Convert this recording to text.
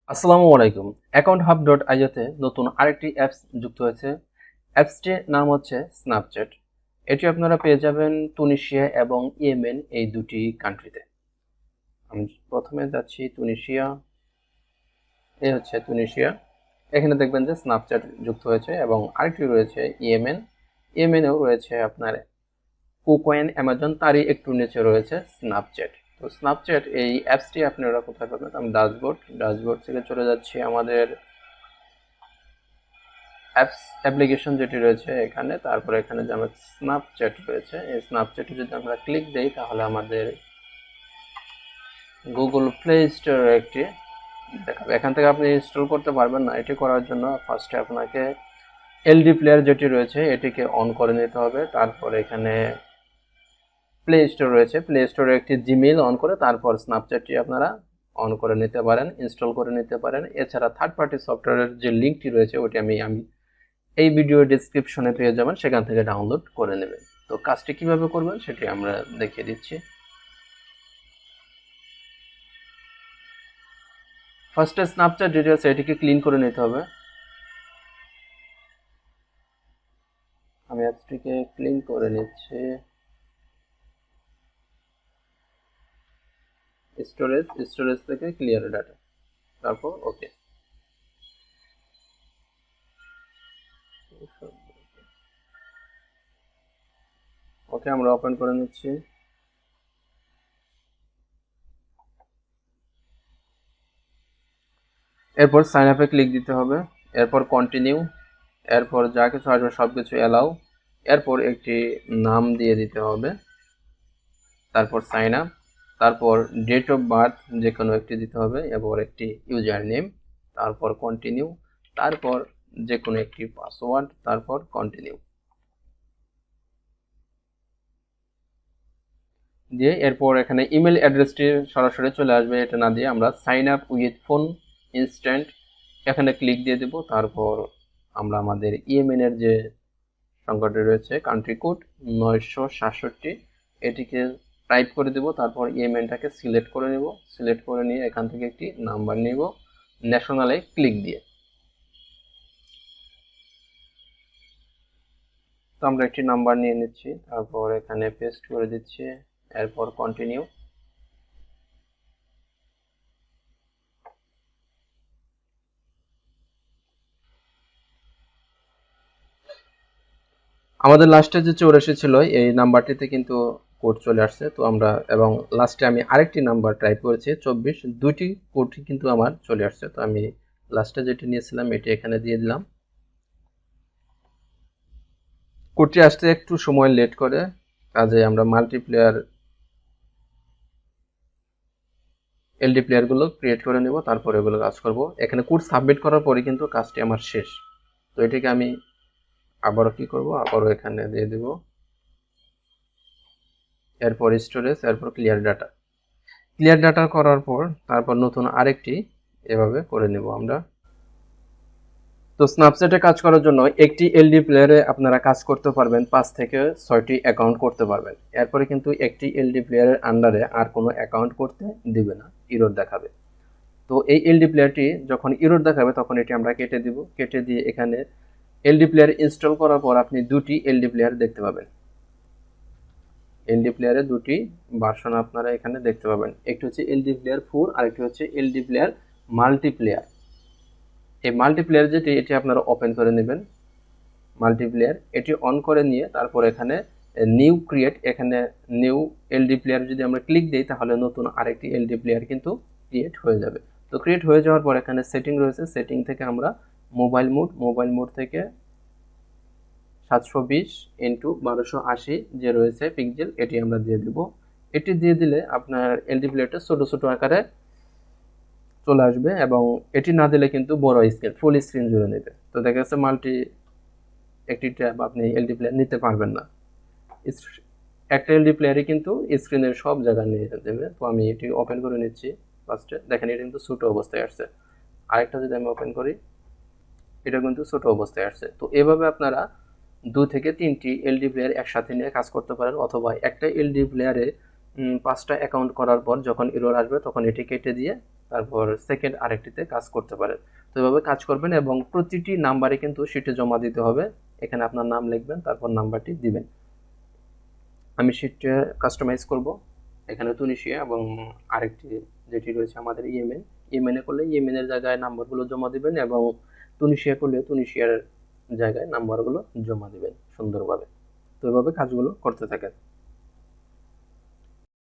আসসালামু আলাইকুম। account-hub.io তে নতুন আরেকটি অ্যাপস যুক্ত হয়েছে। অ্যাপসটির নাম হচ্ছে স্ন্যাপচ্যাট। এটি আপনারা পেয়ে যাবেন তুনিশিয়া এবং ইয়েমেন এই দুটি কান্ট্রিতে। আমি প্রথমে যাচ্ছি তুনিশিয়া। এই হচ্ছে তুনিশিয়া। এখানে দেখবেন যে স্ন্যাপচ্যাট যুক্ত হয়েছে এবং আরেকটি রয়েছে ইয়েমেন। ইয়েমেনেও রয়েছে আপনার কুকয়েন, অ্যামাজন, তারই একটু নিচে রয়েছে স্ন্যাপচ্যাট। তো স্ন্যাপচ্যাট এই অ্যাপসটি আপনারা কোথায় পাবেন? আমি ড্যাশবোর্ড থেকে চলে যাচ্ছি আমাদের অ্যাপ্লিকেশন যেটি রয়েছে এখানে, তারপরে এখানে যে আমার স্ন্যাপচ্যাট রয়েছে, এই স্ন্যাপচ্যাটে যদি আমরা ক্লিক দেই তাহলে আমাদের গুগল প্লে স্টোর একটি দেখাবে। এখান থেকে আপনি ইনস্টল করতে পারবেন না। এটি করার জন্য ফার্স্টে আপনাকে এলডি প্লেয়ার যেটি রয়েছে এটিকে অন করে নিতে হবে। তারপর এখানে প্লে স্টোর রয়েছে, প্লে স্টোরে একটি জিমেইল অন করে তারপর স্ন্যাপচ্যাটটি আপনারা অন করে নিতে পারেন, ইনস্টল করে নিতে পারেন। এছাড়া থার্ড পার্টি সফটওয়্যারের যে লিঙ্কটি রয়েছে ওটি আমি এই ভিডিও ডেসক্রিপশনে পেয়ে যাবেন, সেখান থেকে ডাউনলোড করে নেবেন। তো কাজটি কিভাবে করবেন সেটি আমরা দেখিয়ে দিচ্ছি। ফার্স্টে স্ন্যাপচ্যাট ডিটেলস এটিকে ক্লিন করে নিতে হবে। আমি অ্যাপসটিকে ক্লিন করে নিচ্ছি। স্টোরেজ থেকে ক্লিয়ার ডাটা, তারপর ওকে। ওকে, আমরা ওপেন করে নিচ্ছি। এরপর সাইন আপে ক্লিক দিতে হবে, এরপর কন্টিনিউ, এরপর যা কিছু আসবে সব কিছু অ্যালাউ, এরপর একটি নাম দিয়ে দিতে হবে, তারপর সাইন আপ, তারপর ডেট অফ বার্থ যে কোনো একটি দিতে হবে, এরপর একটি ইউজার নেম, তারপর কন্টিনিউ, তারপর যে কোনো একটি পাসওয়ার্ড, তারপর কন্টিনিউ দিয়ে এরপর এখানে ইমেল অ্যাড্রেসটি সরাসরি চলে আসবে। এটা না দিয়ে আমরা sign up with phone instant এখানে ক্লিক দিয়ে দেব। তারপর আমরা আমাদের ইয়েমেনের যে সংখ্যাটি রয়েছে কান্ট্রি কোড 967, এটিকে টাইপ করে দেব। তারপর ইয়েমেনটাকে সিলেক্ট করে নেব, সিলেক্ট করে নিয়ে এখান থেকে একটি নাম্বার নেব, ন্যাশনালে ক্লিক দিয়ে। তো আমরা একটি নাম্বার নিয়ে নিচ্ছি, তারপর এখানে পেস্ট করে দিচ্ছি, এরপর কন্টিনিউ। আমাদের লাস্টে যে 84 ছিল এই নাম্বারটিতে কিন্তু কোড চলে আসছে। তো আমরা এবং লাস্টে আমি আরেকটি নাম্বার টাইপ করেছি 24, দুইটি কোডই কিন্তু আমার চলে আসছে। তো আমি লাস্টে যেটি নিয়েছিলাম এটি এখানে দিয়ে দিলাম। কোডটি আসতে একটু সময় লেট করে, কাজে আমরা মাল্টিপ্লেয়ার এলডি প্লেয়ারগুলো ক্রিয়েট করে নেব, তারপর এগুলো কাজ করব। এখানে কোড সাবমিট করার পরে কিন্তু কাজটি আমার শেষ। তো এটিকে আমি আবারও কি করব, আবারও এখানে দিয়ে দেব, এরপর স্টোরেজ, এরপর ক্লিয়ার ডাটা করার পর তারপর নতুন আরেকটি এভাবে করে নেব আমরা। তো স্ন্যাপচ্যাটে কাজ করার জন্য একটি এলডি প্লেয়ারে আপনারা কাজ করতে পারবেন 5 থেকে 6টি অ্যাকাউন্ট করতে পারবেন। এরপরে কিন্তু একটি এলডি প্লেয়ারের আন্ডারে আর কোনো অ্যাকাউন্ট করতে দিবে না, এরর দেখাবে। তো এই এলডি প্লেয়ারটি যখন এরর দেখাবে তখন এটি আমরা কেটে দিব। কেটে দিয়ে এখানে এলডি প্লেয়ার ইনস্টল করার পর আপনি দুটি এলডি প্লেয়ার দেখতে পাবেন। এলডি প্লেয়ারে দুটি ভার্সন আপনারা এখানে দেখতে পাবেন, একটি হচ্ছে এলডি প্লেয়ার 4 আর একটি হচ্ছে এলডি প্লেয়ার মাল্টিপ্লেয়ার। এই মাল্টিপ্লেয়ার যেটি এটি আপনারা ওপেন করে নেবেন। মাল্টিপ্লেয়ার এটি অন করে নিয়ে তারপর এখানে নিউ ক্রিয়েট, এখানে নিউ এলডি প্লেয়ার যদি আমরা ক্লিক দিই তাহলে নতুন আরেকটি এলডি প্লেয়ার কিন্তু ক্রিয়েট হয়ে যাবে। তো ক্রিয়েট হয়ে যাওয়ার পর এখানে সেটিং রয়েছে, সেটিং থেকে আমরা মোবাইল মোড থেকে 720x1280 যে রয়েছে পিক্সেল এটি আমরা দিয়ে দেব। এটি দিয়ে দিলে আপনার এলডি প্লেয়ারটা ছোট ছোট আকারে চলে আসবে এবং এটি না দিলে কিন্তু বড় স্ক্রিন ফুল স্ক্রিন জুড়ে নেবে। তো দেখা যাচ্ছে একটি ট্যাব আপনি এলডি প্লেয়ার নিতে পারবেন না, একটা এলডি প্লেয়ারই কিন্তু স্ক্রিনের সব জায়গা নিয়ে দেবে। তো আমি এটি ওপেন করে নিচ্ছি। ফার্স্টে দেখেন এটা কিন্তু ছোট অবস্থায় আসছে, আরেকটা যদি আমি ওপেন করি এটা কিন্তু ছোট অবস্থায় আসছে। তো এভাবে আপনারা 2 থেকে 3টি এলডি প্লেয়ার একসাথে নিয়ে কাজ করতে পারেন, অথবা একটা এলডি প্লেয়ারে 5টা অ্যাকাউন্ট করার পর যখন এরর আসবে তখন এটি কেটে দিয়ে তারপর সেকেন্ড আরেকটিতে কাজ করতে পারেন। তো এভাবে কাজ করবেন এবং প্রতিটি নাম্বারে কিন্তু শিটে জমা দিতে হবে। এখানে আপনার নাম লিখবেন, তারপর নাম্বারটি দিবেন। আমি শিটটা কাস্টমাইজ করব। এখানে তুনিশিয়া এবং আরেকটি যেটি রয়েছে আমাদের ইয়েমেন। ইয়েমেনে করলে ইয়েমেনের জায়গায় নাম্বারগুলো জমা দিবেন এবং তুনিশিয়া করলে তুনিশিয়ার জায়গায় নাম্বারগুলো জমা দিবেন সুন্দরভাবে। তো এভাবে কাজগুলো করতে থাকেন।